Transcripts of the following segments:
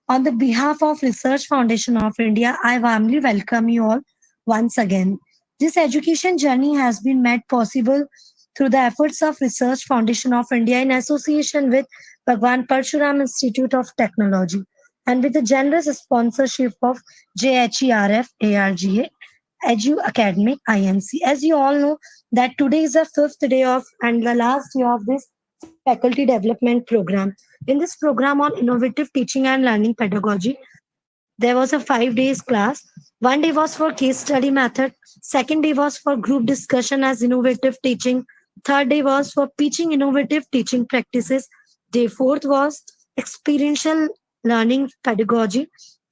On the behalf of Research Foundation of India, I warmly welcome you all once again. This education journey has been made possible through the efforts of Research Foundation of India in association with Bhagwan Parshuram Institute of Technology and with the generous sponsorship of JHERF ARGA Edu Academic INC. As you all know, that today is the fifth day of and the last day of this faculty development program. In this program on innovative teaching and learning pedagogy, there was a 5 days class. One day was for case study method. Second day was for group discussion as innovative teaching. Third day was for teaching innovative teaching practices. Day fourth was experiential learning pedagogy.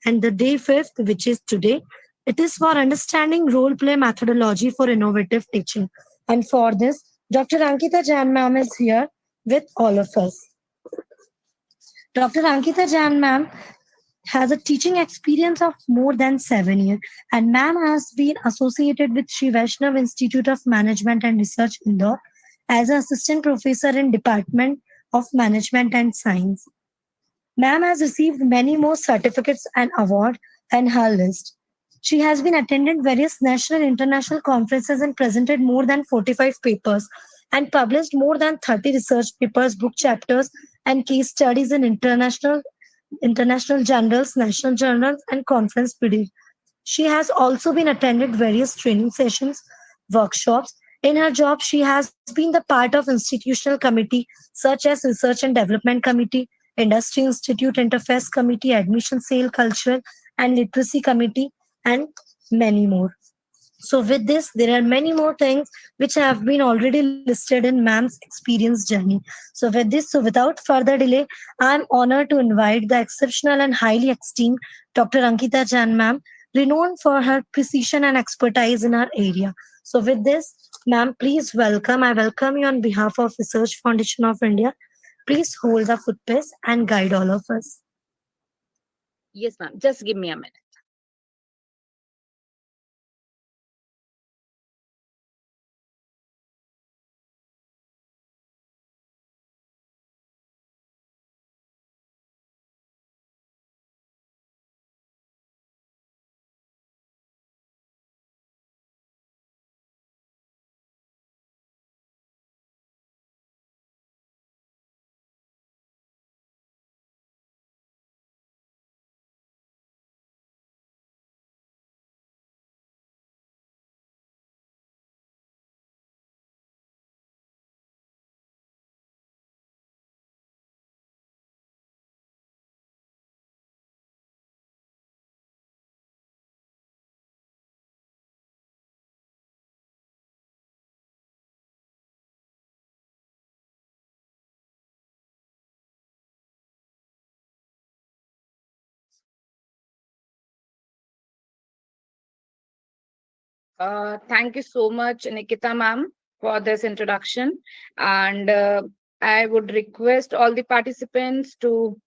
And the day fifth, which is today, it is for understanding role play methodology for innovative teaching. And for this, Dr. Ankita Jan ma'am is here with all of us. Dr. Ankita Jan ma'am has a teaching experience of more than 7 years, and ma'am has been associated with Sri Vaishnav Institute of Management and Research Indore as an assistant professor in Department of Management and Science. Ma'am has received many more certificates and awards on her list. She has been attended various national and international conferences and presented more than 45 papers and published more than 30 research papers, book chapters, and case studies in international journals, national journals, and conference PDs. She has also been attended various training sessions, workshops. In her job, she has been the part of institutional committee such as Research and Development Committee, Industry Institute Interface Committee, Admission Sale Cultural and Literacy Committee, and many more. So with this, there are many more things which have been already listed in ma'am's experience journey. So without further delay, I'm honored to invite the exceptional and highly esteemed Dr. Ankita Jan ma'am, renowned for her precision and expertise in her area. So with this, ma'am, please welcome. I welcome you on behalf of Research Foundation of India. Please hold the footpace and guide all of us. Yes, ma'am. Just give me a minute. Thank you so much, Nikita ma'am, for this introduction. And I would request all the participants to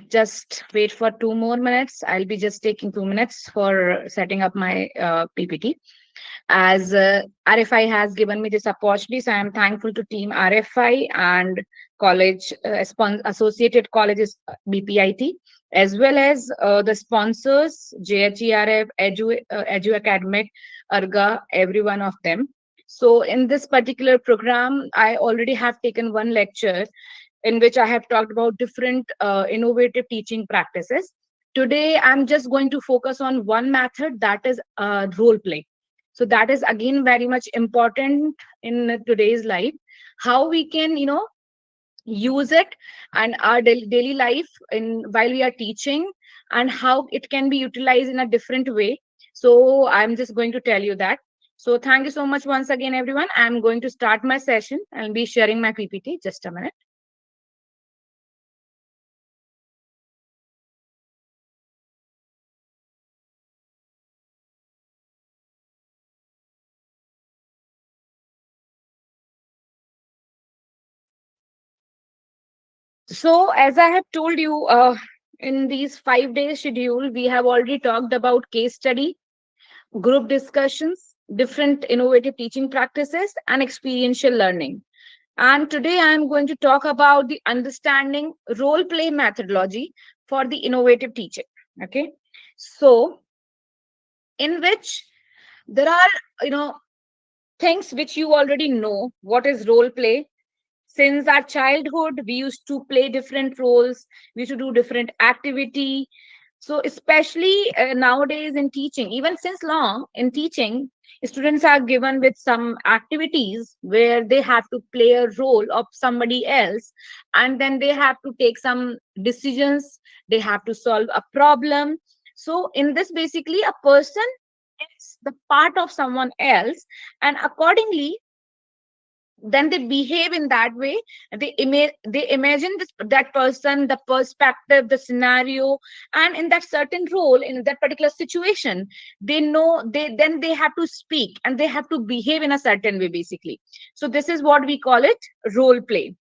just wait for 2 more minutes. I'll be just taking 2 minutes for setting up my PPT. As RFI has given me this opportunity, so I am thankful to Team RFI and college associated colleges BPIT, as well as the sponsors JHERF, Edu Academic, ARGA, every one of them. So in this particular program, I already have taken one lecture in which I have talked about different innovative teaching practices. Today, I'm just going to focus on one method, that is role play. So that is again very much important in today's life, how we can use it and our daily life in while we are teaching, and how it can be utilized in a different way. So I'm just going to tell you that. So thank you so much once again, everyone. I'm going to start my session. I'll be sharing my PPT. Just a minute. So, as I have told you, in these 5 days schedule, we have already talked about case study, group discussions, different innovative teaching practices, and experiential learning. And today I am going to talk about the understanding role play methodology for the innovative teaching. Okay, so in which there are, you know, things which you already know what is role play. Since our childhood we used to play different roles, we used to do different activity. So especially nowadays in teaching, even since long in teaching, students are given with some activities where they have to play a role of somebody else, and then they have to take some decisions, they have to solve a problem. So in this, basically a person is the part of someone else, and accordingly then they behave in that way. They imagine that person, the perspective, the scenario, and in that certain role, in that particular situation, they know, they have to speak and they have to behave in a certain way, basically. So this is what we call it role play,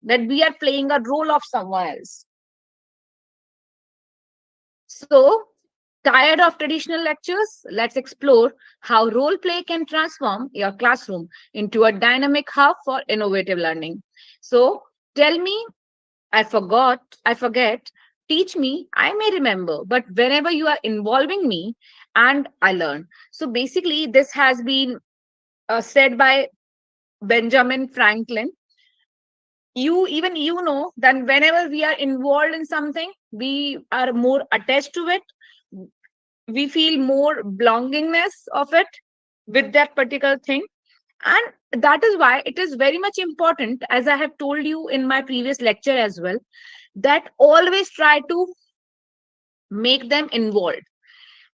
that we are playing a role of someone else. So, tired of traditional lectures? Let's explore how role play can transform your classroom into a dynamic hub for innovative learning. So, tell me, I forget, teach me, I may remember, but whenever you are involving me, and I learn. So, basically, this has been said by Benjamin Franklin. You know that whenever we are involved in something, we are more attached to it, we feel more belongingness of it with that particular thing. And that is why it is very much important, as I have told you in my previous lecture as well, that always try to make them involved,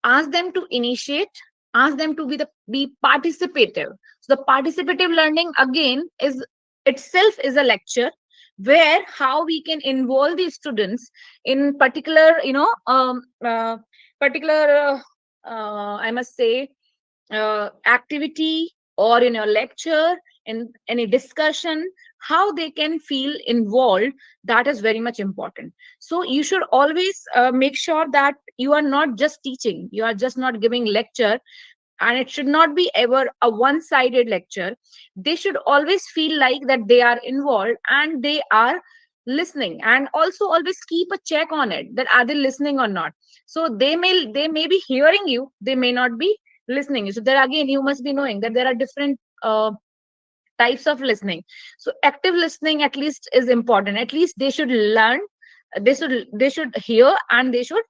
ask them to initiate, ask them to be participative. So the participative learning again is itself is a lecture where how we can involve the students in particular, particular I must say activity, or in a lecture, in any discussion, how they can feel involved. That is very much important. So you should always make sure that you are not just teaching, you are just not giving lecture, and it should not be ever a one sided lecture. They should always feel like that they are involved and they are listening, and also always keep a check on it, that are they listening or not. So they may be hearing you, they may not be listening. So there again, you must be knowing that there are different types of listening. So active listening at least is important. At least they should learn, they should hear, and they should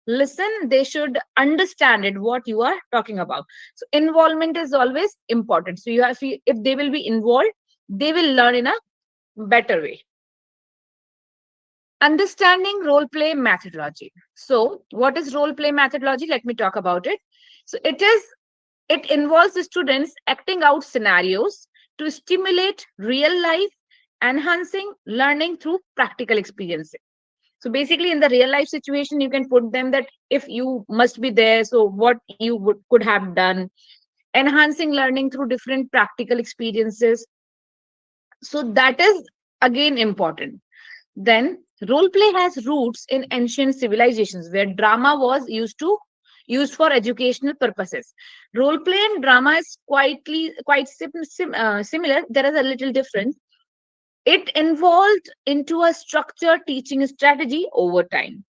listen, they should understand it what you are talking about. So involvement is always important. So you have, if they will be involved, they will learn in a better way. Understanding role play methodology. So what is role play methodology? Let me talk about it. So it involves the students acting out scenarios to stimulate real life, enhancing learning through practical experiences. So basically, in the real life situation, you can put them that if you must be there, so what you could have done, enhancing learning through different practical experiences. So that is again important. Then role play has roots in ancient civilizations where drama was used for educational purposes. Role play and drama is quite similar. There is a little difference. It involved into a structured teaching strategy over time.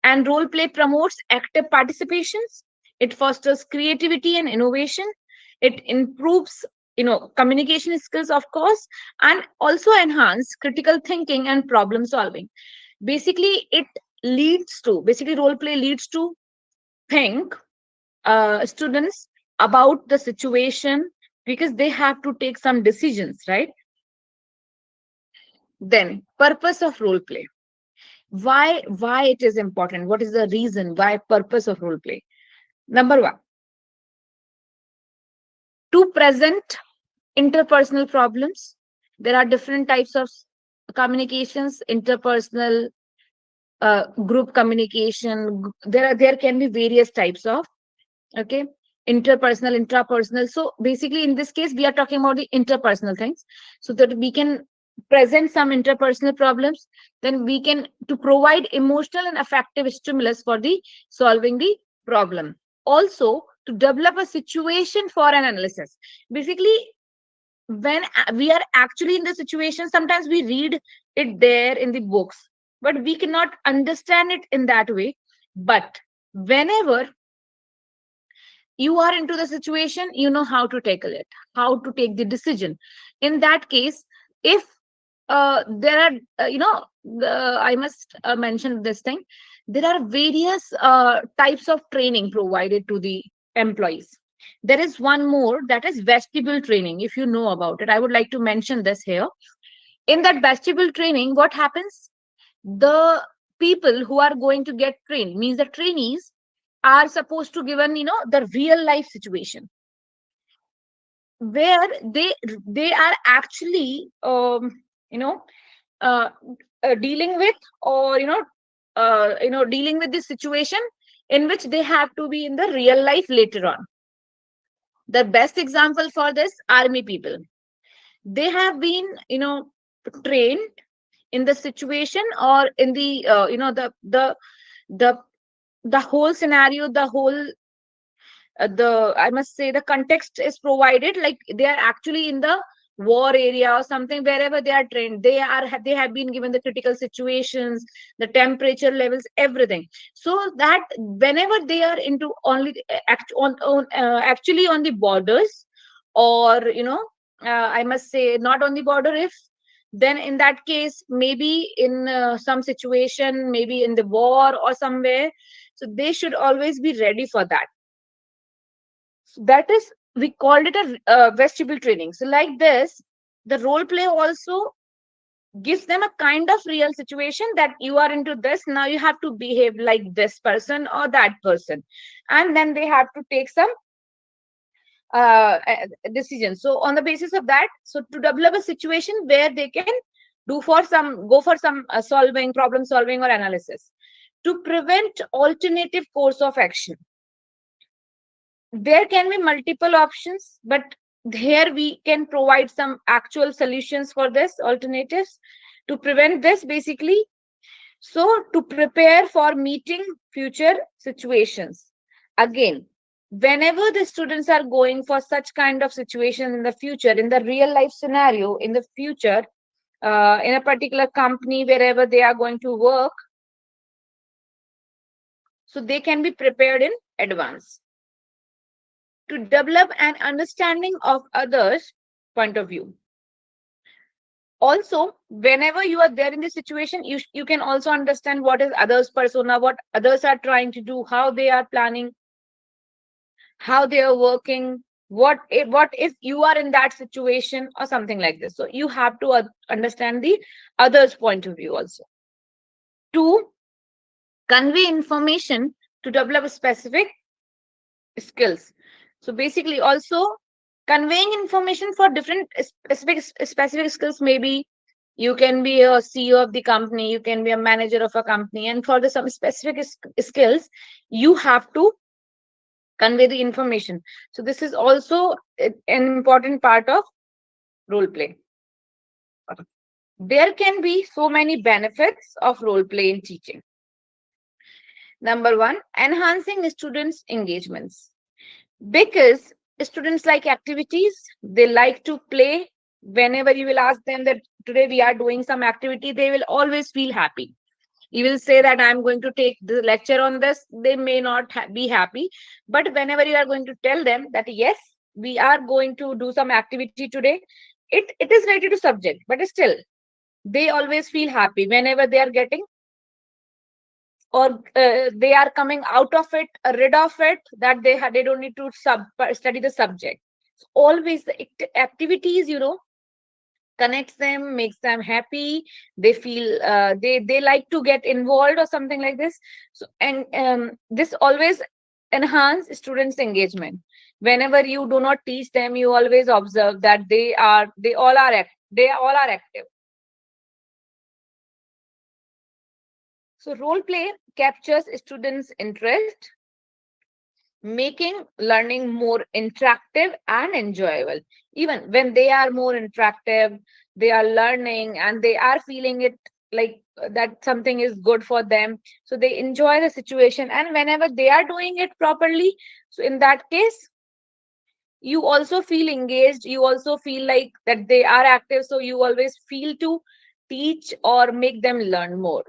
And role play promotes active participations. It fosters creativity and innovation. It improves, communication skills, of course, and also enhance critical thinking and problem solving. Basically, basically role play leads to think students about the situation, because they have to take some decisions, right? Then purpose of role play. Why it is important? What is the reason why purpose of role play? Number one, to present interpersonal problems. There are different types of communications: interpersonal, group communication. There can be various types of, okay, interpersonal, intrapersonal. So basically in this case we are talking about the interpersonal things, so that we can present some interpersonal problems. Then we can to provide emotional and affective stimulus for the solving the problem. Also to develop a situation for an analysis. Basically, when we are actually in the situation, sometimes we read it there in the books, but we cannot understand it in that way. But whenever you are into the situation, you know how to tackle it, how to take the decision. In that case, if there are I must mention this thing, there are various types of training provided to the employees. There is one more, that is vestibule training. If you know about it, I would like to mention this here. In that vestibule training, what happens, the people who are going to get trained, means the trainees, are supposed to given the real life situation, where they are actually you know uh, dealing with, or dealing with this situation, in which they have to be in the real life later on. The best example for this, army people, they have been trained in the situation, or in the the the whole scenario, the whole the I must say the context is provided, like they are actually in the war area or something. Wherever they are trained, they have been given the critical situations, the temperature levels, everything, so that whenever they are into only actually on the borders, or I must say not on the border, if then in that case, maybe in some situation, maybe in the war or somewhere, so they should always be ready for that. So that is, we called it a vestibule training. So like this, the role play also gives them a kind of real situation, that you are into this, now you have to behave like this person or that person, and then they have to take some decisions. So on the basis of that, so to develop a situation where they can go for some solving, problem solving, or analysis, to prevent alternative course of action. There can be multiple options, but here we can provide some actual solutions for this, alternatives, to prevent this basically. So to prepare for meeting future situations, again, whenever the students are going for such kind of situation in the future, in the real life scenario in the future, in a particular company, wherever they are going to work, so they can be prepared in advance to develop an understanding of others' point of view. Also, whenever you are there in the situation, you can also understand what is others' persona, what others are trying to do, how they are planning, how they are working, what if you are in that situation or something like this. So you have to understand the others' point of view also, to convey information, to develop specific skills. So basically, also conveying information for different specific skills. Maybe you can be a CEO of the company, you can be a manager of a company, and for the some specific skills, you have to convey the information. So this is also an important part of role play. There can be so many benefits of role play in teaching. Number one, enhancing students' engagements. Because students like activities, they like to play. Whenever you will ask them that today we are doing some activity, they will always feel happy. You will say that I'm going to take the lecture on this, they may not be happy. But whenever you are going to tell them that yes, we are going to do some activity today, it is related to subject, but still they always feel happy whenever they are getting, or they are coming out of it, rid of it, that they don't need to study the subject. So always the activities, connects them, makes them happy. They feel they like to get involved or something like this. So, and this always enhance students engagement. Whenever you do not teach them, you always observe that they all are active. So role play captures students interest, making learning more interactive and enjoyable. Even when they are more interactive, they are learning and they are feeling it, like that something is good for them. So they enjoy the situation. And whenever they are doing it properly, so in that case, you also feel engaged. You also feel like that they are active. So you always feel to teach or make them learn more.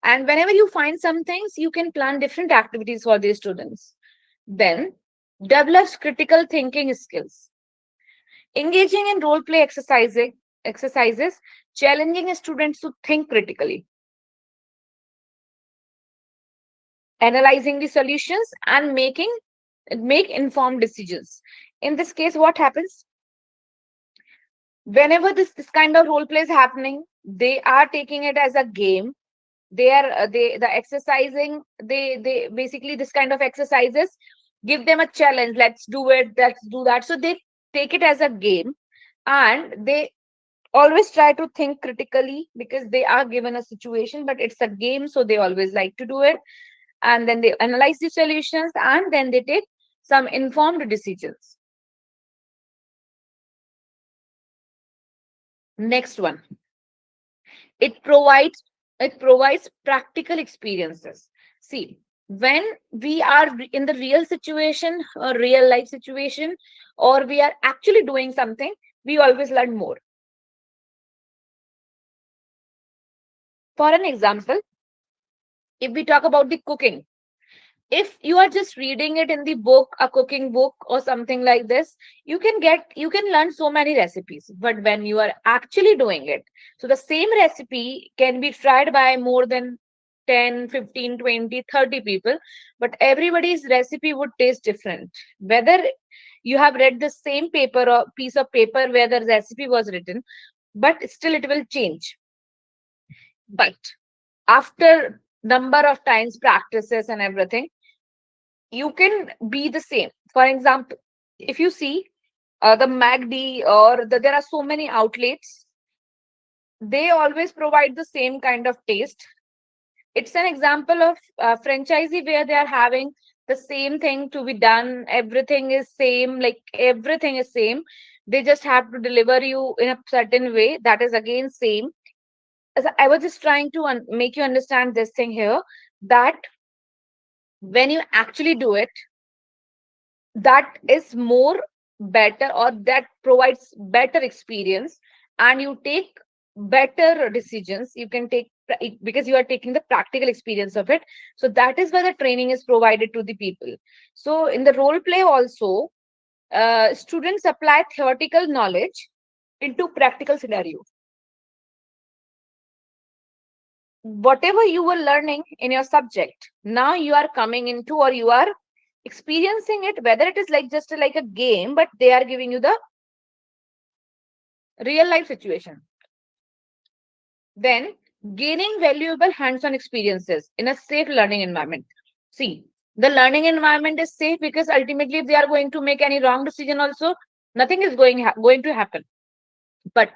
And whenever you find some things, you can plan different activities for these students. Then develops critical thinking skills. Engaging in role play exercises, challenging students to think critically, analyzing the solutions, and make informed decisions. In this case, what happens? Whenever this kind of role play is happening, they are taking it as a game. They are the exercising, they basically, this kind of exercises give them a challenge. Let's do it, let's do that. So they take it as a game, and they always try to think critically because they are given a situation, but it's a game, so they always like to do it. And then they analyze the solutions, and then they take some informed decisions. Next one, it provides it provides practical experiences. See, when we are in the real situation or real life situation, or we are actually doing something, we always learn more. For an example, if we talk about the cooking, if you are just reading it in the book, a cooking book or something like this, you can learn so many recipes. But when you are actually doing it, so the same recipe can be tried by more than 10, 15, 20, 30 people, but everybody's recipe would taste different. Whether you have read the same paper or piece of paper where the recipe was written, but still it will change. But after number of times practices and everything, you can be the same. For example, if you see the MACD, or there are so many outlets, they always provide the same kind of taste. It's an example of franchisee where they are having the same thing to be done. Everything is same, like everything is same. They just have to deliver you in a certain way. That is again same. As I was just trying to make you understand this thing here, that when you actually do it, that is more better, or that provides better experience, and you take better decisions. You can take because you are taking the practical experience of it. So that is why the training is provided to the people. So in the role play also, students apply theoretical knowledge into practical scenario. Whatever you were learning in your subject, now you are coming into, or you are experiencing it, whether it is like just like a game, but they are giving you the real life situation. Then gaining valuable hands-on experiences in a safe learning environment. See, the learning environment is safe because ultimately if they are going to make any wrong decision also, nothing is going to happen. But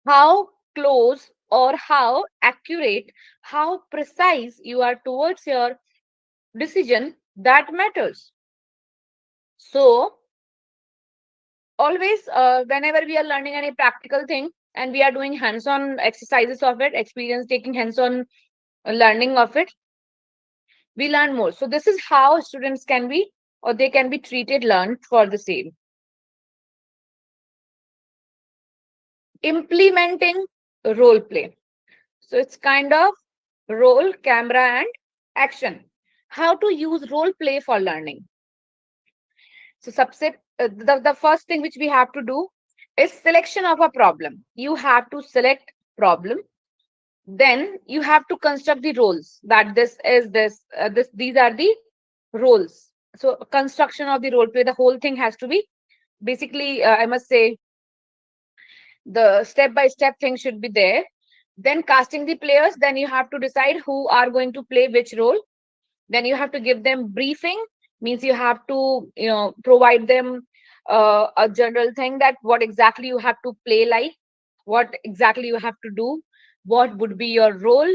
how close or how accurate, how precise you are towards your decision, that matters. So always, whenever we are learning any practical thing and we are doing hands-on exercises of it, experience taking hands-on learning of it, we learn more. So this is how students can be, or they can be treated, learned for the same. Implementing role play. So it's kind of role, camera, and action. How to use role play for learning. So the first thing which we have to do is selection of a problem. You have to select problem. Then you have to construct the roles, that this is these are the roles. So construction of the role play, the whole thing has to be basically, I must say, the step by step thing should be there. Then casting the players, then you have to decide who are going to play which role. Then you have to give them briefing, means you have to provide them a general thing, that what exactly you have to play like, what exactly you have to do, what would be your role,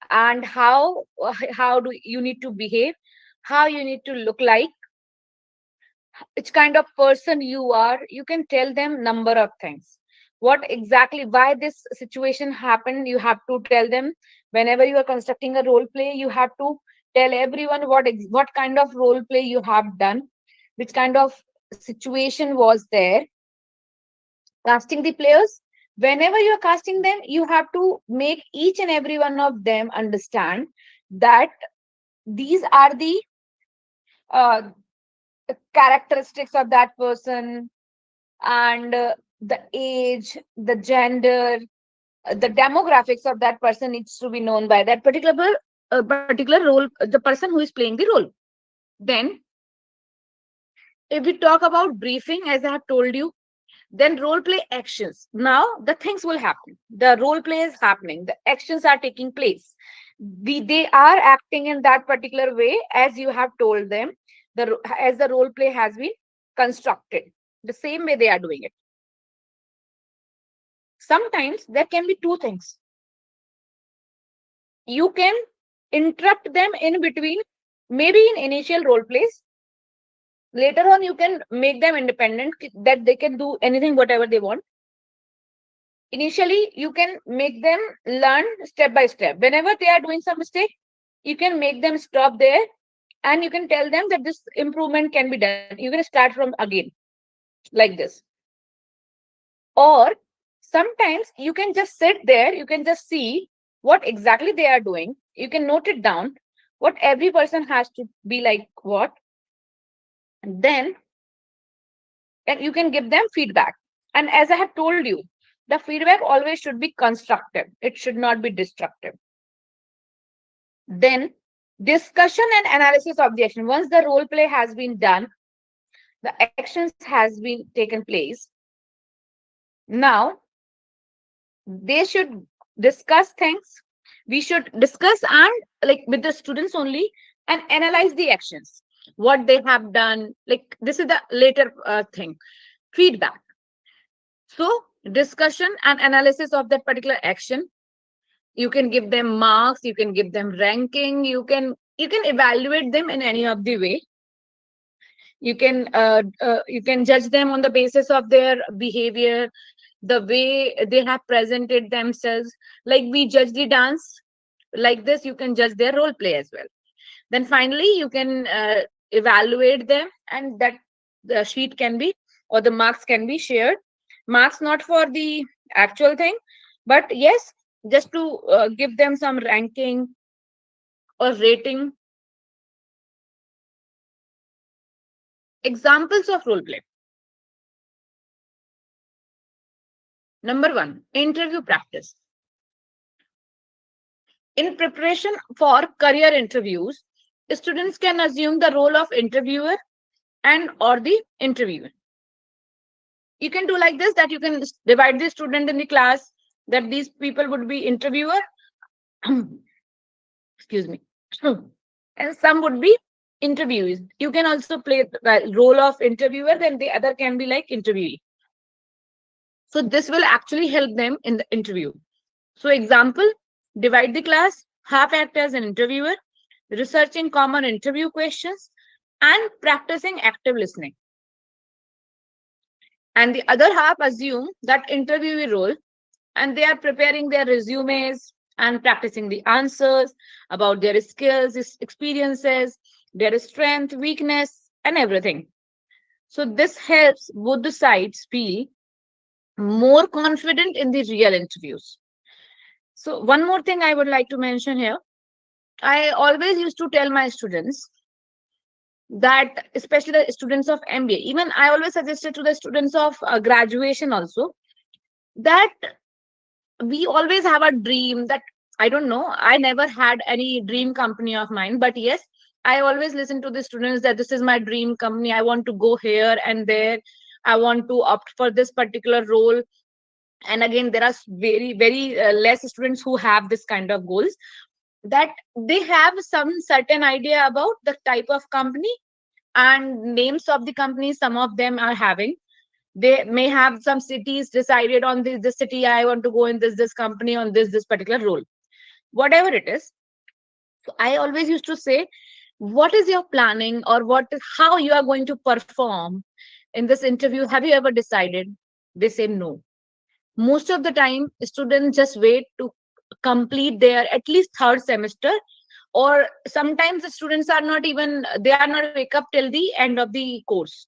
and how do you need to behave, how you need to look like, which kind of person you are. You can tell them number of things, what exactly, why this situation happened, you have to tell them. Whenever you are constructing a role play, you have to tell everyone what kind of role play you have done, which kind of situation was there. Casting the players, Whenever you are casting them, you have to make each and every one of them understand that these are the uh, characteristics of that person, and the age, the gender, the demographics of that person needs to be known by that particular role, the person who is playing the role. Then, if we talk about briefing, as I have told you, then role play actions. Now the things will happen. The role play is happening. The actions are taking place. They are acting in that particular way as you have told them. As the role play has been constructed, the same way they are doing it. Sometimes there can be two things. You can interrupt them in between, maybe in initial role plays. Later on, you can make them independent, that they can do anything, whatever they want. Initially, you can make them learn step by step. Whenever they are doing some mistake, you can make them stop there, and you can tell them that this improvement can be done. You can start from again, like this. Or sometimes you can just sit there, you can just see what exactly they are doing. You can note it down, what every person has to be like what. And then and you can give them feedback. And as I have told you, the feedback always should be constructive, it should not be destructive. Then discussion and analysis of the action. Once the role play has been done, the actions has been taken place. Now they should discuss things. We should discuss and like with the students only, and analyze the actions, what they have done. Like this is the later thing, feedback. So discussion and analysis of that particular action. You can give them marks, you can give them ranking, you can evaluate them in any of the way. You can judge them on the basis of their behavior, the way they have presented themselves. Like we judge the dance, like this you can judge their role play as well. Then finally you can evaluate them, and that the sheet can be, or the marks can be shared. Marks not for the actual thing, but yes, just to give them some ranking or rating. Examples of role play. Number one, interview practice. In preparation for career interviews, students can assume the role of interviewer and or the interviewer. You can do like this, that you can divide the student in the class, that these people would be interviewer, excuse me, and some would be interviewees. You can also play the role of interviewer, then the other can be like interviewee. So this will actually help them in the interview. So example, divide the class, half act as an interviewer, researching common interview questions, and practicing active listening. And the other half assume that interviewee role, and they are preparing their resumes and practicing the answers about their skills, experiences, their strength, weakness, and everything. So this helps both the sides feel more confident in the real interviews. So one more thing I would like to mention here. I always used to tell my students that, especially the students of MBA, even I always suggested to the students of graduation also, that we always have a dream. That I don't know, I never had any dream company of mine, but yes, I always listen to the students that this is my dream company, I want to go here and there, I want to opt for this particular role. And again, there are very less students who have this kind of goals, that they have some certain idea about the type of company and names of the companies some of them are having. They may have some cities decided on this city, I want to go in this company on this particular role, whatever it is. So I always used to say, what is your planning, or how you are going to perform in this interview, have you ever decided? They say no. Most of the time students just wait to complete their at least third semester, or sometimes the students are not even, they are not wake up till the end of the course.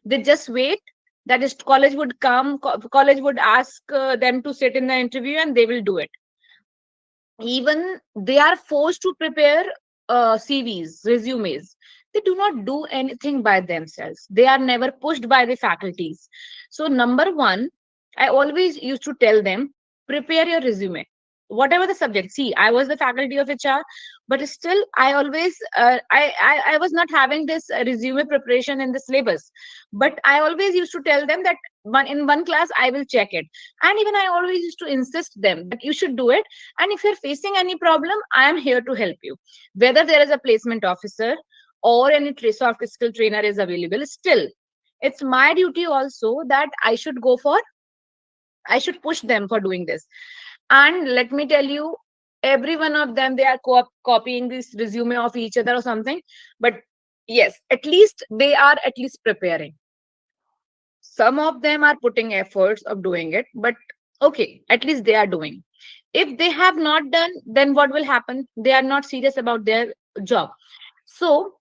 They just wait, That is, college would come, college would ask them to sit in the interview and they will do it. Even they are forced to prepare CVs, resumes. They do not do anything by themselves. They are never pushed by the faculties. So, number one, I always used to tell them, prepare your resume, whatever the subject. See, I was the faculty of HR, but still, I always, I was not having this resume preparation in the syllabus. But I always used to tell them that in one class, I will check it. And even I always used to insist them that you should do it, and if you're facing any problem, I am here to help you. Whether there is a placement officer or any soft skill trainer is available, still, it's my duty also that I should push them for doing this. And let me tell you, every one of them, they are copying this resume of each other or something. But yes, at least they are at least preparing. Some of them are putting efforts of doing it, but okay, at least they are doing. If they have not done, then what will happen? They are not serious about their job. So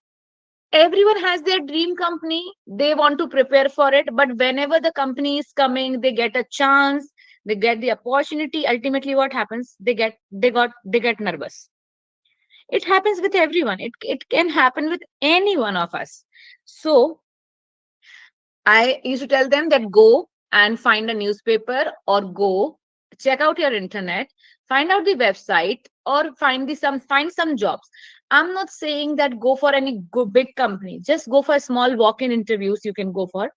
everyone has their dream company, they want to prepare for it, but whenever the company is coming, they get a chance, they get the opportunity, ultimately what happens? They get nervous. It happens with everyone. It can happen with any one of us. So I used to tell them that go and find a newspaper, or go check out your internet, find out the website, or find some jobs. I'm not saying that go for any big company. Just go for small walk-in interviews. You can go for,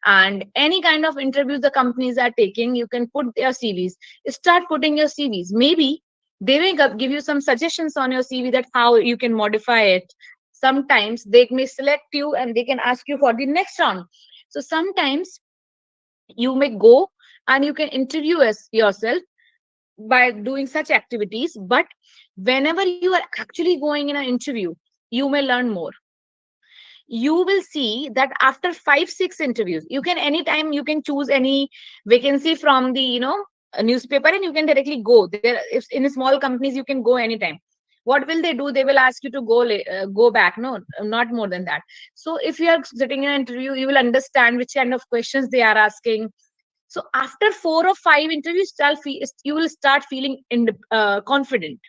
and any kind of interviews the companies are taking. You can put their CVs. Start putting your CVs. Maybe they may give you some suggestions on your CV that how you can modify it. Sometimes they may select you and they can ask you for the next round. So sometimes you may go and you can interview yourself by doing such activities. But whenever you are actually going in an interview, you may learn more. You will see that after 5 6 interviews, you can anytime you can choose any vacancy from the a newspaper, and you can directly go there. If in small companies you can go anytime, what will they do? They will ask you to go back. No, not more than that. So if you are sitting in an interview, you will understand which kind of questions they are asking. So after 4 or 5 interviews, you will start feeling confident,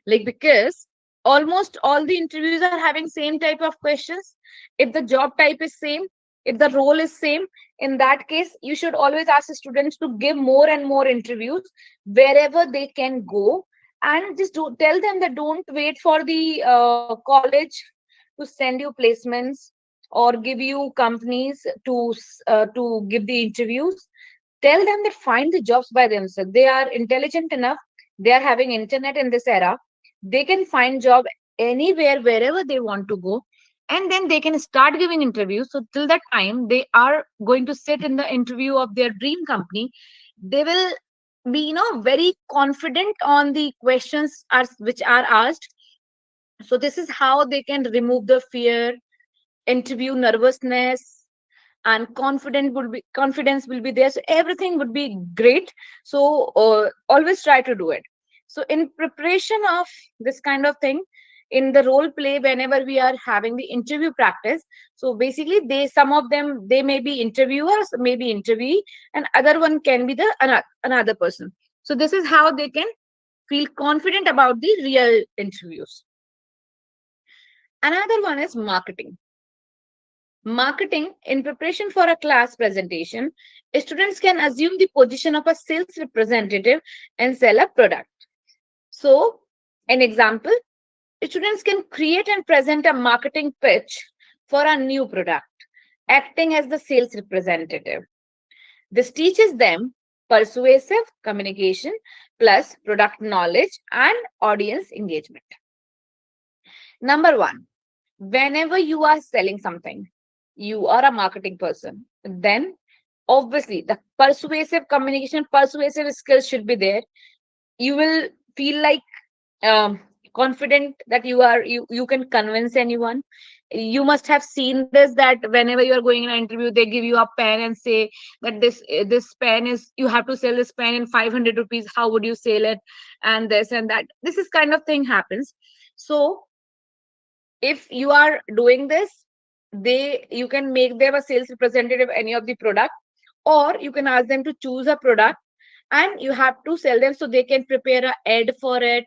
like, because almost all the interviews are having same type of questions. If the job type is same, if the role is same, in that case you should always ask the students to give more and more interviews wherever they can go. And just tell them that don't wait for the college to send you placements or give you companies to give the interviews. Tell them that find the jobs by themselves. They are intelligent enough, they are having internet in this era, they can find job anywhere wherever they want to go, and then they can start giving interviews. So till that time they are going to sit in the interview of their dream company, they will be very confident on the questions which are asked. So this is how they can remove the fear, interview nervousness, and confidence will be there, so everything would be great. So always try to do it. So in preparation of this kind of thing, in the role play, whenever we are having the interview practice, so basically some of them, they may be interviewers, maybe interviewee, and other one can be the another person. So this is how they can feel confident about the real interviews. Another one is marketing. Marketing, in preparation for a class presentation, students can assume the position of a sales representative and sell a product. So, an example, students can create and present a marketing pitch for a new product, acting as the sales representative. This teaches them persuasive communication plus product knowledge and audience engagement. Number one, whenever you are selling something, you are a marketing person, then obviously the persuasive communication, persuasive skills should be there. You will feel like confident that you can convince anyone. You must have seen this, that whenever you are going in an interview, they give you a pen and say that this pen is, you have to sell this pen in 500 rupees, how would you sell it, and this and that, this is kind of thing happens. So if you are doing this, you can make them a sales representative any of the product, or you can ask them to choose a product and you have to sell them, so they can prepare a ad for it.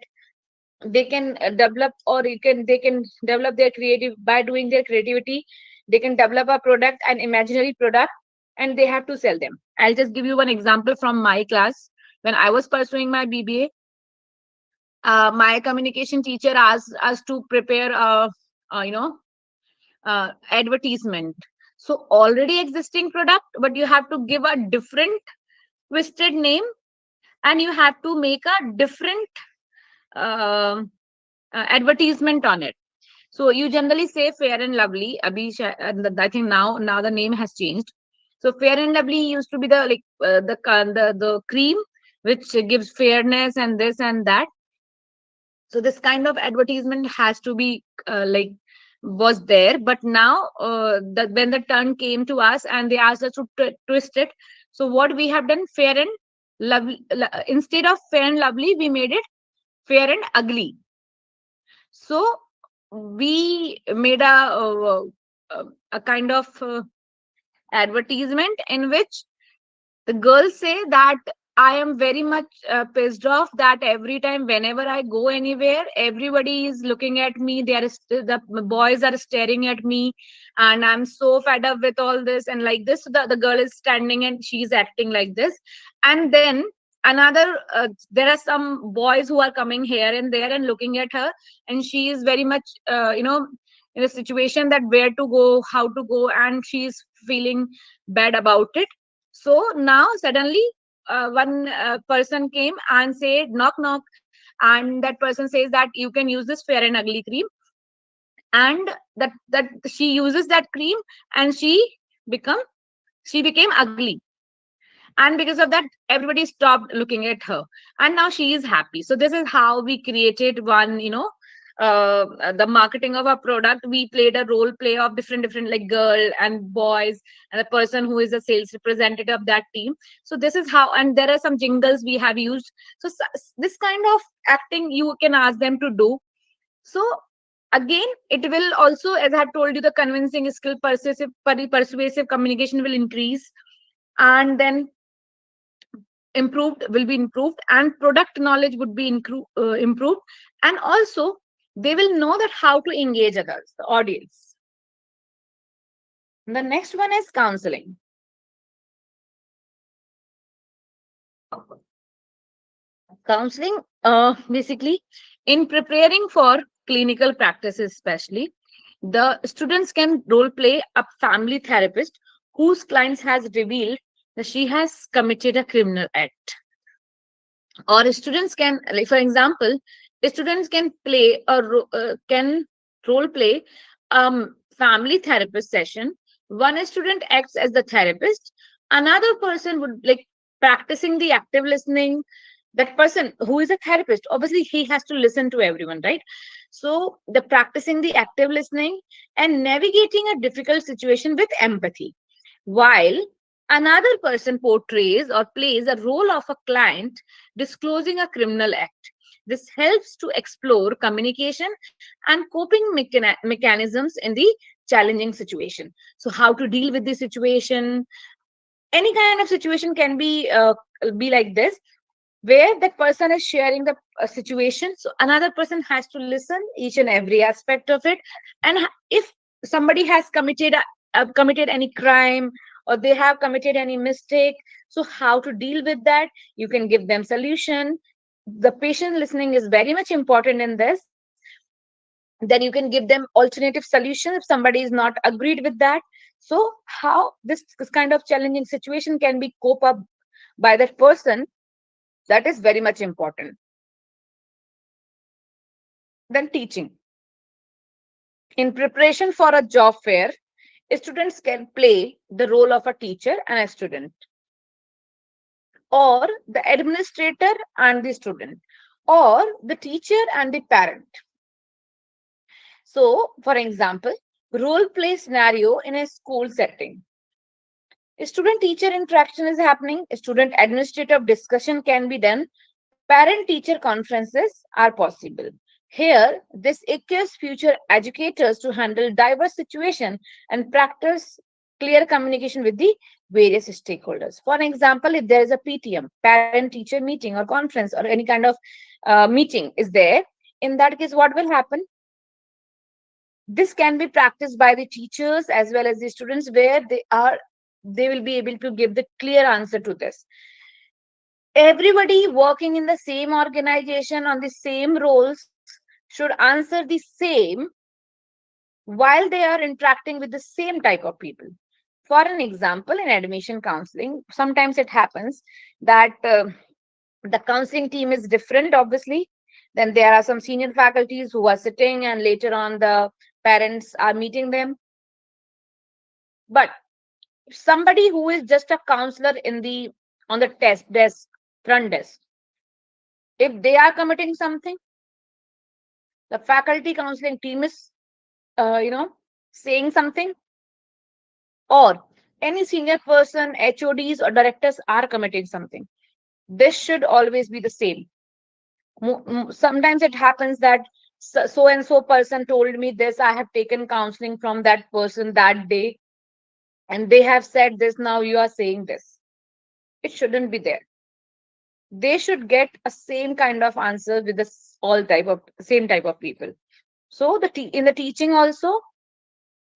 They can develop, or they can develop their creative by doing their creativity. They can develop a product, an imaginary product, and they have to sell them. I'll just give you one example from my class. When I was pursuing my BBA, my communication teacher asked us to prepare a advertisement. So already existing product, but you have to give a different twisted name, and you have to make a different um advertisement on it. So you generally say Fair and Lovely. I think now the name has changed. So Fair and Lovely used to be the like the cream which gives fairness and this and that. So this kind of advertisement has to be was there, but now when the turn came to us and they asked us to twist it, so what we have done, Fair and Lovely, instead of Fair and Lovely, we made it Fair and Ugly. So we made a kind of advertisement in which the girls say that I am very much pissed off that every time whenever I go anywhere, everybody is looking at me. The boys are staring at me, and I'm so fed up with all this and like this. So the girl is standing and she's acting like this, and then there are some boys who are coming here and there and looking at her, and she is very much in a situation that where to go, how to go, and she's feeling bad about it. So now suddenly one person came and said knock knock, and that person says that you can use this Fair and Ugly cream, and that she uses that cream, and become she became ugly, and because of that everybody stopped looking at her, and now she is happy. So this is how we created one, the marketing of our product. We played a role play of different like girl and boys and the person who is a sales representative of that team. So this is how, and there are some jingles we have used. So this kind of acting you can ask them to do. So again, it will also, as I have told you, the convincing skill, persuasive communication will increase, and then improved, and product knowledge would be improved, and also they will know that how to engage others, the audience. The next one is counseling. Counseling, basically, in preparing for clinical practices, especially, the students can role play a family therapist whose clients has revealed that she has committed a criminal act. Or students can, like for example, students can can role play family therapist session. One student acts as the therapist, another person would like practicing the active listening. That person who is a therapist, obviously he has to listen to everyone, right? So the practicing the active listening and navigating a difficult situation with empathy, while another person portrays or plays a role of a client disclosing a criminal act. This helps to explore communication and coping mechanisms in the challenging situation. So, how to deal with the situation? Any kind of situation can be like this, where that person is sharing the situation. So another person has to listen each and every aspect of it, and if somebody has committed any crime, or they have committed any mistake, so how to deal with that, you can give them solution. The patient listening is very much important in this. Then you can give them alternative solutions if somebody is not agreed with that. So how this kind of challenging situation can be cope up by that person, that is very much important. Then teaching. In preparation for a job fair, students can play the role of a teacher and a student, or the administrator and the student, or the teacher and the parent. So, for example, role play scenario in a school setting. Student teacher interaction is happening, student administrative discussion can be done, parent teacher conferences are possible. Here, this equips future educators to handle diverse situations and practice clear communication with the various stakeholders. For example, if there is a PTM, parent-teacher meeting or conference or any kind of meeting is there, in that case, what will happen? This can be practiced by the teachers as well as the students, where they will be able to give the clear answer to this. Everybody working in the same organization on the same roles should answer the same while they are interacting with the same type of people. For an example, in admission counseling, sometimes it happens that the counseling team is different, obviously. Then there are some senior faculties who are sitting, and later on, the parents are meeting them. But somebody who is just a counselor in the on the test desk, front desk, if they are committing something, the faculty counseling team is, saying something, or any senior person, HODs or directors are committing something. This should always be the same. Sometimes it happens that so and so person told me this. I have taken counseling from that person that day, and they have said this. Now you are saying this. It shouldn't be there. They should get a same kind of answer with the all type of same type of people. So in the teaching also,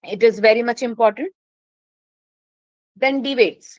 it is very much important. Then debates.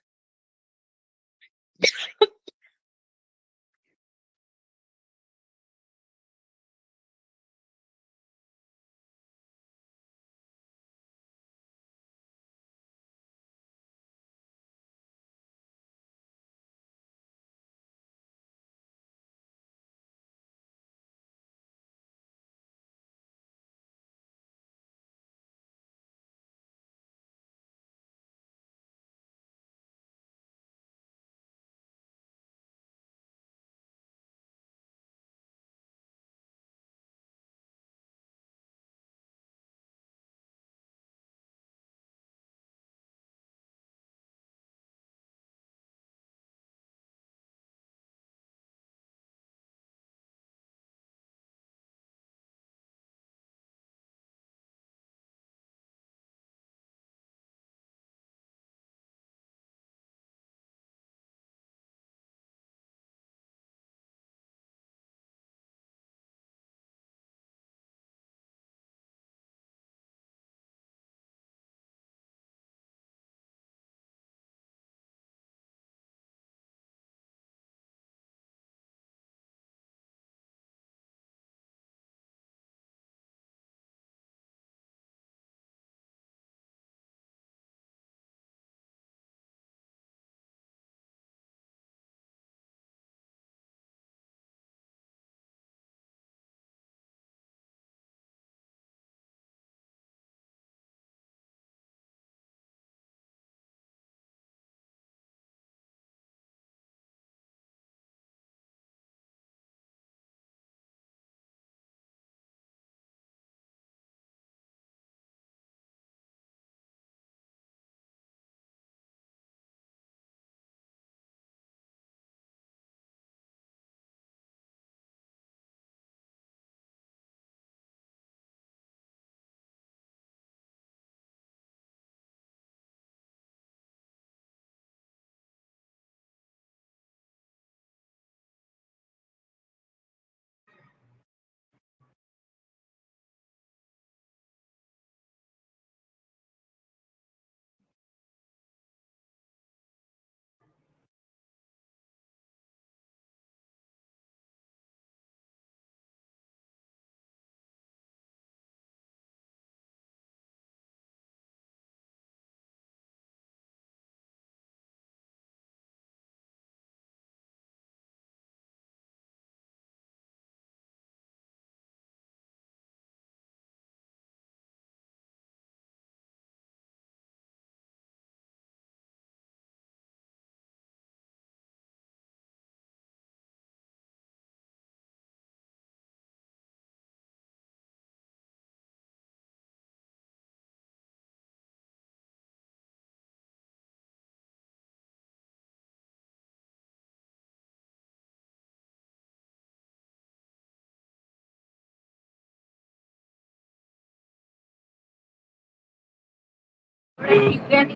You can.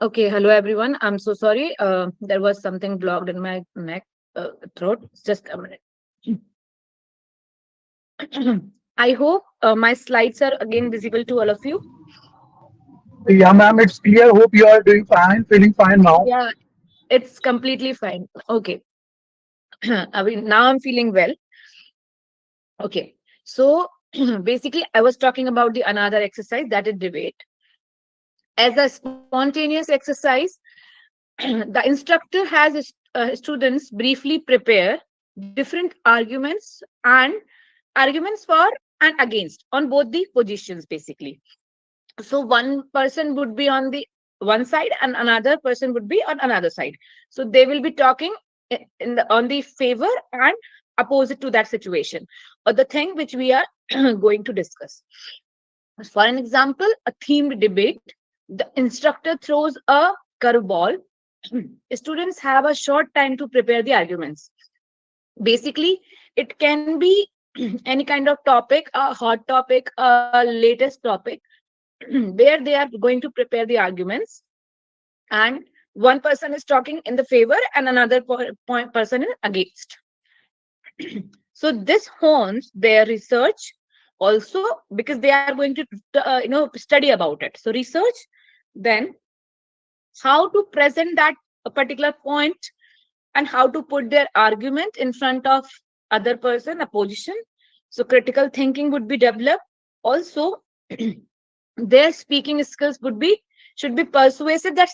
Okay, hello everyone. I'm so sorry. There was something blocked in my neck, throat. Just a minute. I hope my slides are again visible to all of you. Yeah, ma'am, it's clear. Hope you are doing fine, feeling fine now. Yeah, it's completely fine. Okay. I mean, now I'm feeling well. Okay. So basically, I was talking about the another exercise, that is debate. As a spontaneous exercise, the instructor has students briefly prepare different arguments and arguments for and against on both the positions basically. So one person would be on the one side and another person would be on another side. So they will be talking in the on the favor and opposite to that situation or the thing which we are going to discuss. For an example, a themed debate, the instructor throws a curveball. Students have a short time to prepare the arguments. Basically, it can be any kind of topic, a hot topic, a latest topic, where they are going to prepare the arguments, and one person is talking in the favor and another person is against. So this hones their research also, because they are going to study about it. So research, then how to present that a particular point and how to put their argument in front of other person, opposition. So critical thinking would be developed. Also, their speaking skills would be should be persuasive, that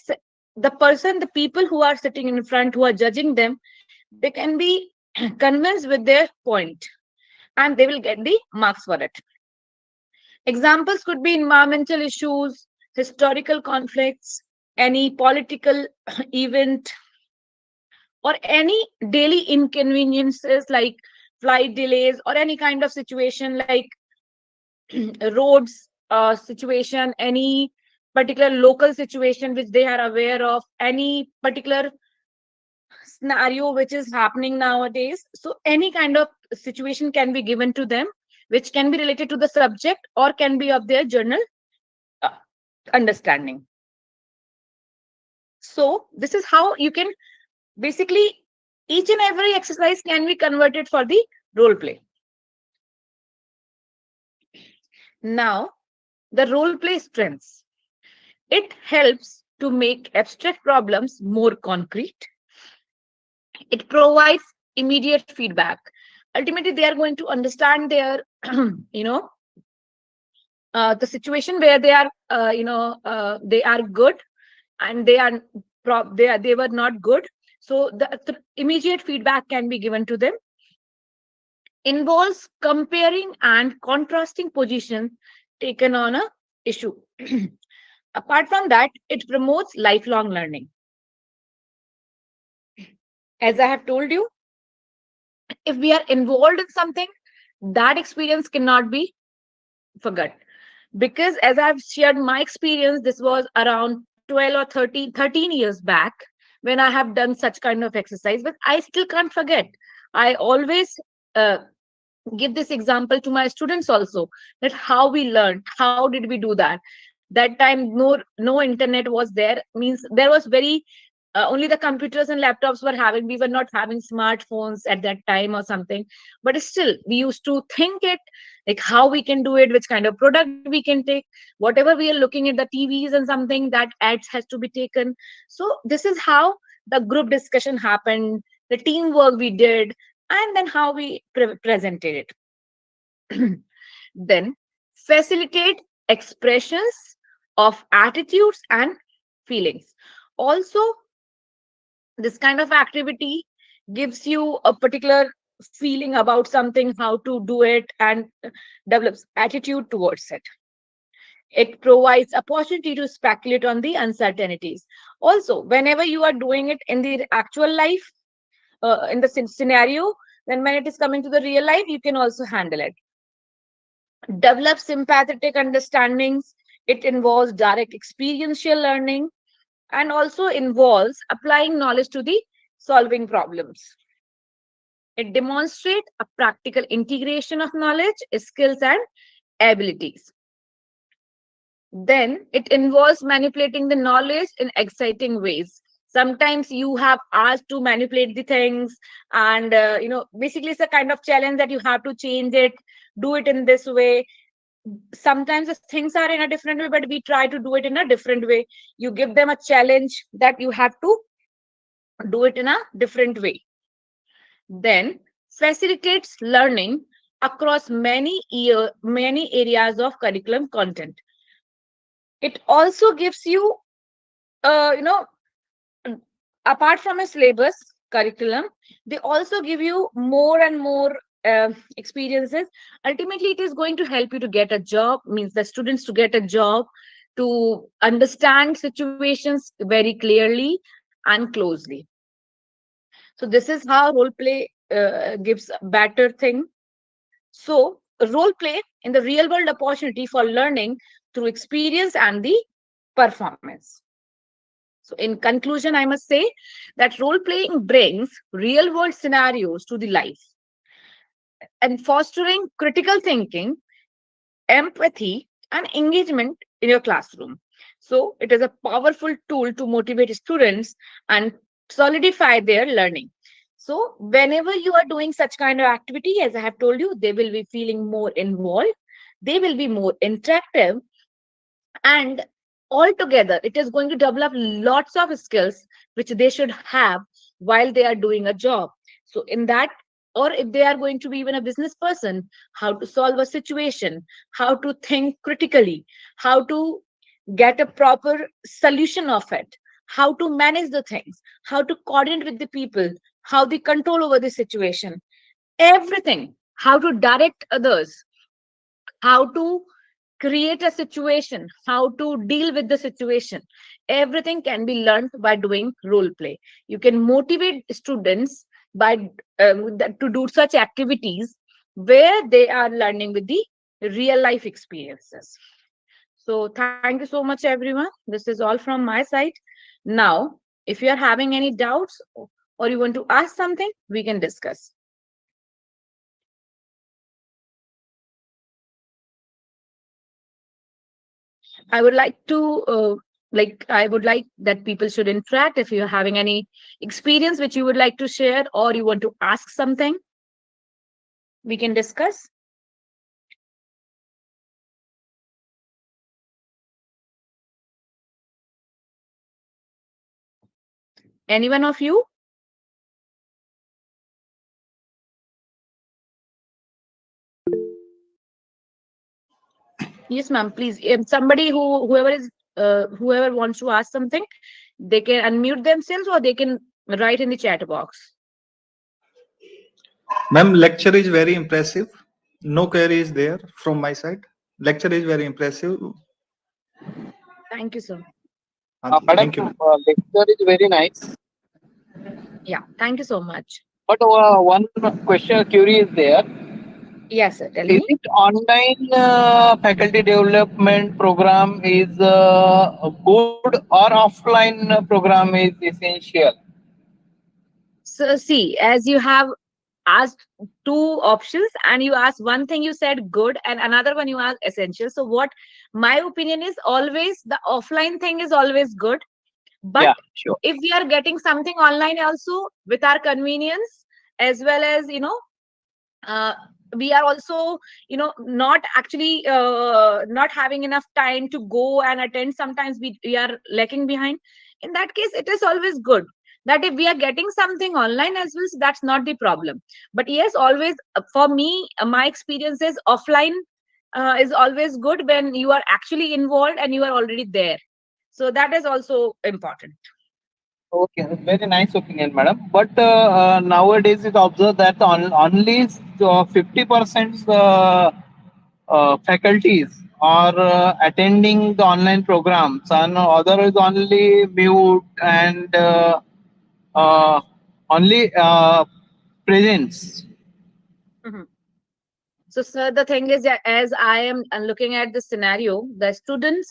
the person, the people who are sitting in front, who are judging them, they can be convinced with their point and they will get the marks for it. Examples could be environmental issues, historical conflicts, any political event, or any daily inconveniences like flight delays or any kind of situation like roads situation, any particular local situation which they are aware of, any particular scenario which is happening nowadays. So any kind of situation can be given to them which can be related to the subject or can be of their journal uh, understanding. So this is how you can basically, each and every exercise can be converted for the role play. Now, the role play strengths. It helps to make abstract problems more concrete. It provides immediate feedback. Ultimately, they are going to understand their, you know, the situation where they are, they are good and they are they were not good. So the immediate feedback can be given to them. Involves comparing and contrasting positions taken on a issue. Apart from that, it promotes lifelong learning. As I have told you, if we are involved in something, that experience cannot be forgot. Because as I've shared my experience, this was around 12 or 13 years back when I have done such kind of exercise, but I still can't forget. I always uh, give this example to my students also, that how we learned, how did we do that. That time no internet was there, means there was very only the computers and laptops were having, we were not having smartphones at that time or something. But still we used to think it, like how we can do it, which kind of product we can take, whatever we are looking at the tvs and something, that ads has to be taken. So this is how the group discussion happened, the teamwork we did, and then how we presented it. Then facilitate expressions of attitudes and feelings. Also, this kind of activity gives you a particular feeling about something, how to do it, and develops attitude towards it. It provides opportunity to speculate on the uncertainties. Also, whenever you are doing it in the actual life, in the scenario, then when it is coming to the real life, you can also handle it. Develop sympathetic understandings. It involves direct experiential learning and also involves applying knowledge to the solving problems. It demonstrates a practical integration of knowledge, skills, and abilities. Then it involves manipulating the knowledge in exciting ways. Sometimes you have asked to manipulate the things, and basically it's a kind of challenge that you have to change it, do it in this way. Sometimes the things are in a different way, but we try to do it in a different way. You give them a challenge that you have to do it in a different way. Then facilitates learning across many areas of curriculum content. It also gives you, uh, you know apart from a syllabus curriculum, they also give you more and more experiences. Ultimately it is going to help you to get a job, means the students to get a job, to understand situations very clearly and closely. So this is how role play gives a better thing. So role play in the real world opportunity for learning through experience and the performance. So, in conclusion, I must say that role playing brings real world scenarios to the life and fostering critical thinking, empathy, and engagement in your classroom. So, it is a powerful tool to motivate students and solidify their learning. So, whenever you are doing such kind of activity, as I have told you, they will be feeling more involved, they will be more interactive, and altogether it is going to develop lots of skills which they should have while they are doing a job. So in that, or if they are going to be even a business person, how to solve a situation, how to think critically, how to get a proper solution of it, how to manage the things, how to coordinate with the people, how they control over the situation, everything, how to direct others, how to create a situation, how to deal with the situation. Everything can be learned by doing role play. You can motivate students by to do such activities where they are learning with the real life experiences. So thank you so much, everyone. This is all from my side. Now, if you are having any doubts or you want to ask something, we can discuss. I would like to I would like that people should interact. If you're having any experience which you would like to share or you want to ask something, we can discuss. Any one of you? Yes, ma'am. Please, if somebody whoever wants to ask something, they can unmute themselves or they can write in the chat box. Ma'am, lecture is very impressive. No query is there from my side. Lecture is very impressive. Thank you, sir. Thank you, Madam, ma'am. lecture is very nice. Yeah, thank you so much. But one question, query is there. Yes, sir. Tell Is me. it online faculty development program is good or offline program is essential? So see, as you have asked two options and you asked one thing, you said good, and another one you asked essential. So what my opinion is, always the offline thing is always good, but Yeah, sure. if we are getting something online also with our convenience, as well as uh, we are also not actually not having enough time to go and attend, sometimes we are lacking behind. In that case it is always good that if we are getting something online as well, so that's not the problem. But yes, always for me, my experience is offline is always good when you are actually involved and you are already there. So that is also important. Okay, very nice opinion, madam. But nowadays it observed that only 50% faculties are attending the online programs, and other is only mute and uh, only presence. Mhm. So, sir, the thing is that as I am looking at the scenario, the students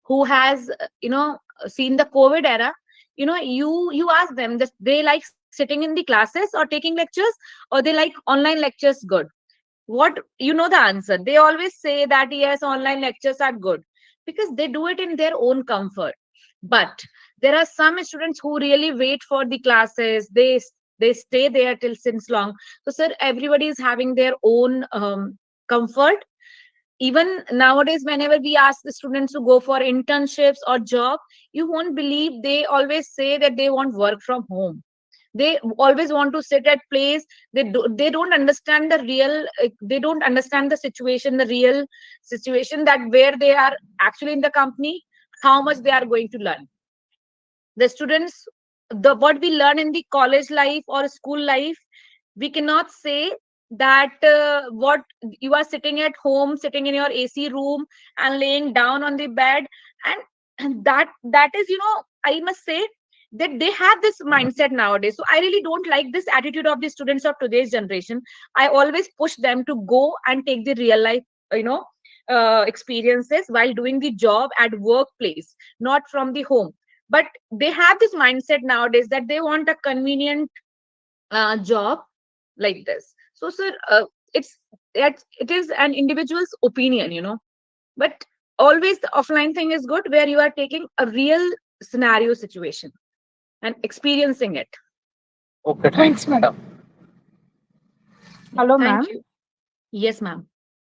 who has seen the COVID era, you ask them that they like sitting in the classes or taking lectures, or they like online lectures good? What, you know the answer. They always say that yes, online lectures are good because they do it in their own comfort. But there are some students who really wait for the classes. They stay there till since long. So sir, everybody is having their own comfort. Even nowadays, whenever we ask the students to go for internships or job, you won't believe they always say that they want work from home. They always want to sit at place. They don't understand the real, they don't understand the situation, the real situation, that where they are actually in the company, how much they are going to learn. The students, the what we learn in the college life or school life, we cannot say that what you are sitting at home, sitting in your AC room and laying down on the bed, and that is, I must say that they have this mindset nowadays. So I really don't like this attitude of the students of today's generation. I always push them to go and take the real life, experiences while doing the job at workplace, not from the home. But they have this mindset nowadays that they want a convenient job like this. So sir, it's it is an individual's opinion, but always the offline thing is good, where you are taking a real scenario situation and experiencing it. Okay, thanks, madam. Yeah, Hello, thank ma'am. you. Yes, ma'am.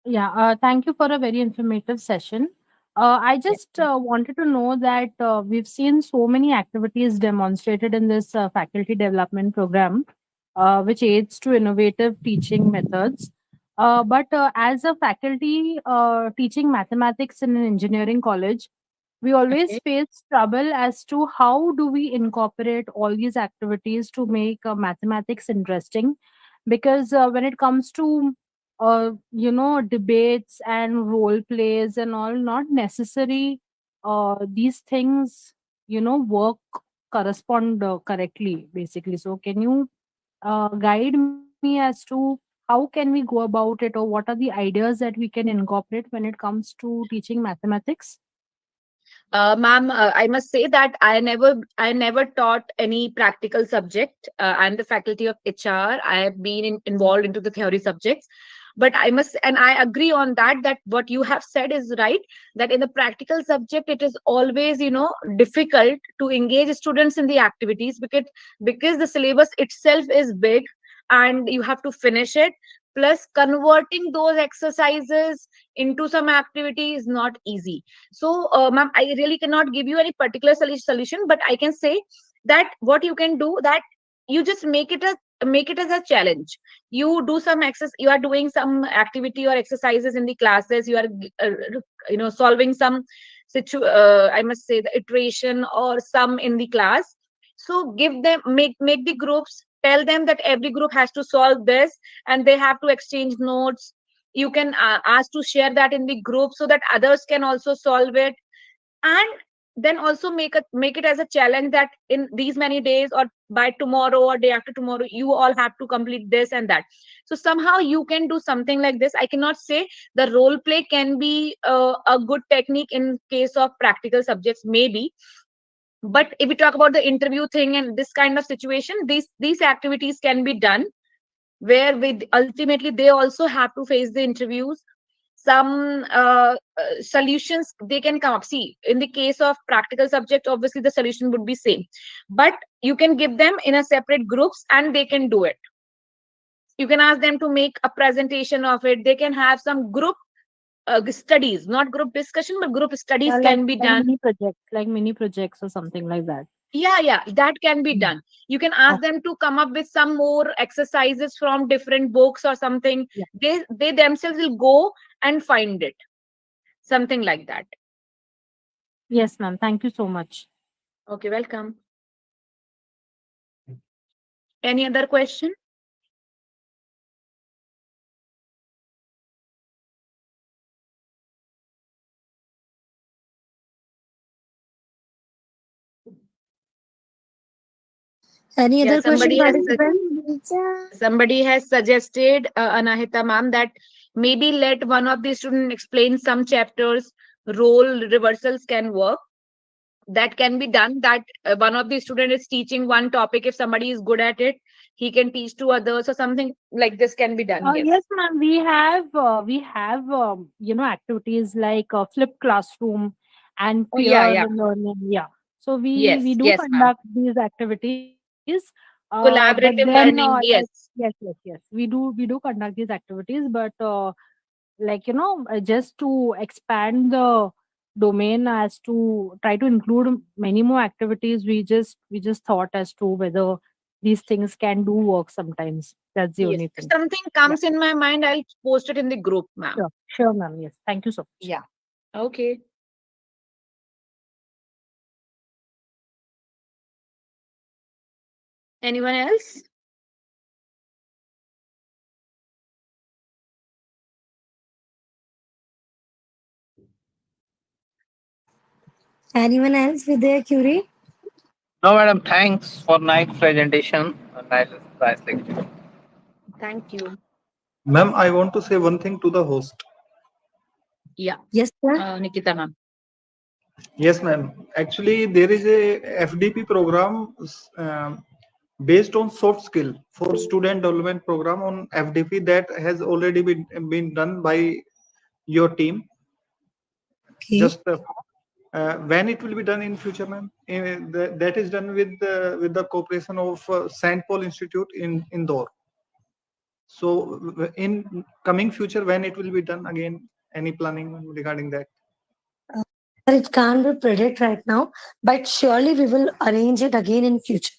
Yeah, thank you for a very informative session. I Yes, just wanted to know that we've seen so many activities demonstrated in this faculty development program, which aids to innovative teaching methods. But as a faculty teaching mathematics in an engineering college, we always okay. face trouble as to how do we incorporate all these activities to make mathematics interesting, because when it comes to debates and role plays and all, not necessary these things work correspond correctly basically. So can you guide me as to how can we go about it, or what are the ideas that we can incorporate when it comes to teaching mathematics? Ma'am, I must say that I never taught any practical subject. I'm the faculty of HR. I have been involved into the theory subjects, but I must, and I agree on that. That what you have said is right. That in the practical subject, it is always, difficult to engage students in the activities, because the syllabus itself is big, and you have to finish it. Plus, converting those exercises into some activity is not easy. So, ma'am, I really cannot give you any particular solution, but I can say that what you can do, that you just make it as a challenge. You do some exercise. You are doing some activity or exercises in the classes. You are, solving some I must say the iteration or some in the class. So give them, make the groups. Tell them that every group has to solve this, and they have to exchange notes. You can ask to share that in the group so that others can also solve it. And then also make it as a challenge that in these many days, or by tomorrow or day after tomorrow, you all have to complete this and that. So somehow you can do something like this. I cannot say the role play can be a good technique in case of practical subjects, maybe. But if we talk about the interview thing and this kind of situation, these activities can be done, where with ultimately they also have to face the interviews. Some solutions they can come up. See, in the case of practical subject, obviously the solution would be same, but you can give them in a separate groups and they can do it. You can ask them to make a presentation of it. They can have some group studies, not group discussion, but group studies Like can be done. mini projects or something like that. Yeah, that can be Mm. done. You can ask Okay. them to come up with some more exercises from different books or something. Yeah. They themselves will go and find it, something like that. Yes, ma'am. Thank you so much. Okay, welcome. Any other question? Any Yeah, other question, participant? somebody has suggested, Anahita ma'am, that maybe let one of the student explain some chapters. Role reversals can work. that can be done, that one of the student is teaching one topic. If somebody is good at it, he can teach to others, or something like this can be done. Yes. Yes, ma'am. We have activities like flipped classroom and Oh, yeah, peer yeah. learning. Yeah. So we Yes, do yes, ma'am. conduct these activities. But Collaborative then learning. Yes. yes. We do conduct these activities, but just to expand the domain, as to try to include many more activities, we just thought as to whether these things can do work sometimes. That's the Yes. only If thing. something Yeah. comes in my mind, I'll post it in the group, ma'am. Sure, ma'am. Yes. Thank you so much. Yeah. Okay. Anyone else? Anyone else with their query? No, madam. Thanks for nice presentation. Nice lecture. Thank you. Ma'am, I want to say one thing to the host. Yeah. Yes, sir. Nikita, ma'am. Yes, ma'am. Actually, there is a FDP program based on soft skill for student development program on FDP that has already been done by your team. Okay. Just when it will be done in future, ma'am? That is done with the cooperation of Saint Paul Institute in Indore. So in coming future, when it will be done again, any planning regarding that? It can't be predict right now, but surely we will arrange it again in future.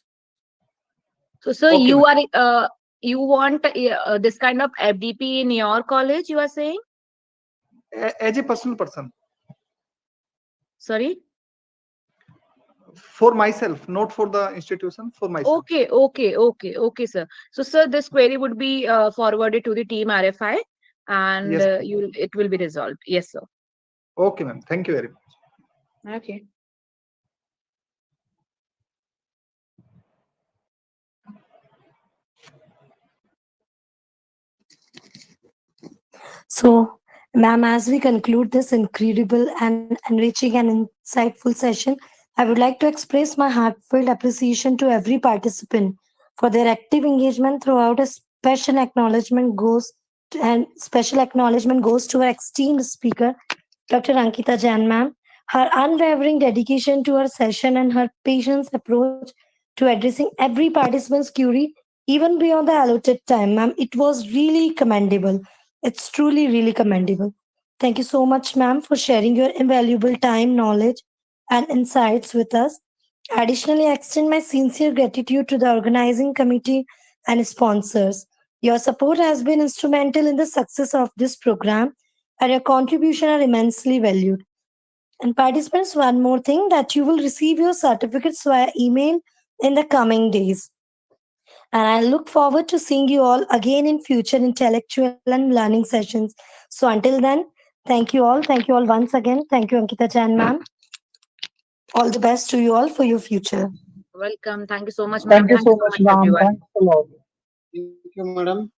So, sir, Okay, ma'am. you want this kind of FDP in your college, you are saying? As a personal person, Sorry? for myself, not for the institution, for myself. Okay, sir. So, sir, this query would be forwarded to the team RFI, and Yes. it will be resolved. Yes, sir. Okay, ma'am. Thank you very much. Okay. So, ma'am, as we conclude this incredible and enriching and insightful session, I would like to express my heartfelt appreciation to every participant for their active engagement throughout. Special acknowledgement goes to our esteemed speaker, Dr. Ankita Jain, ma'am. Her unwavering dedication to her session and her patient approach to addressing every participant's query, even beyond the allotted time, ma'am, it was really commendable. It's truly, really commendable. Thank you so much, ma'am, for sharing your invaluable time, knowledge, and insights with us. Additionally, I extend my sincere gratitude to the organizing committee and sponsors. Your support has been instrumental in the success of this program, and your contribution are immensely valued. And participants, one more thing, that you will receive your certificates via email in the coming days. And I look forward to seeing you all again in future intellectual and learning sessions. So until then, thank you all. Thank you all once again. Thank you, Ankita Chan, ma'am. All the best to you all for your future. Welcome. Thank you so much, ma'am. Thank you Thank you so so much, much, ma'am. everyone. Thanks a lot. Thank you, madam.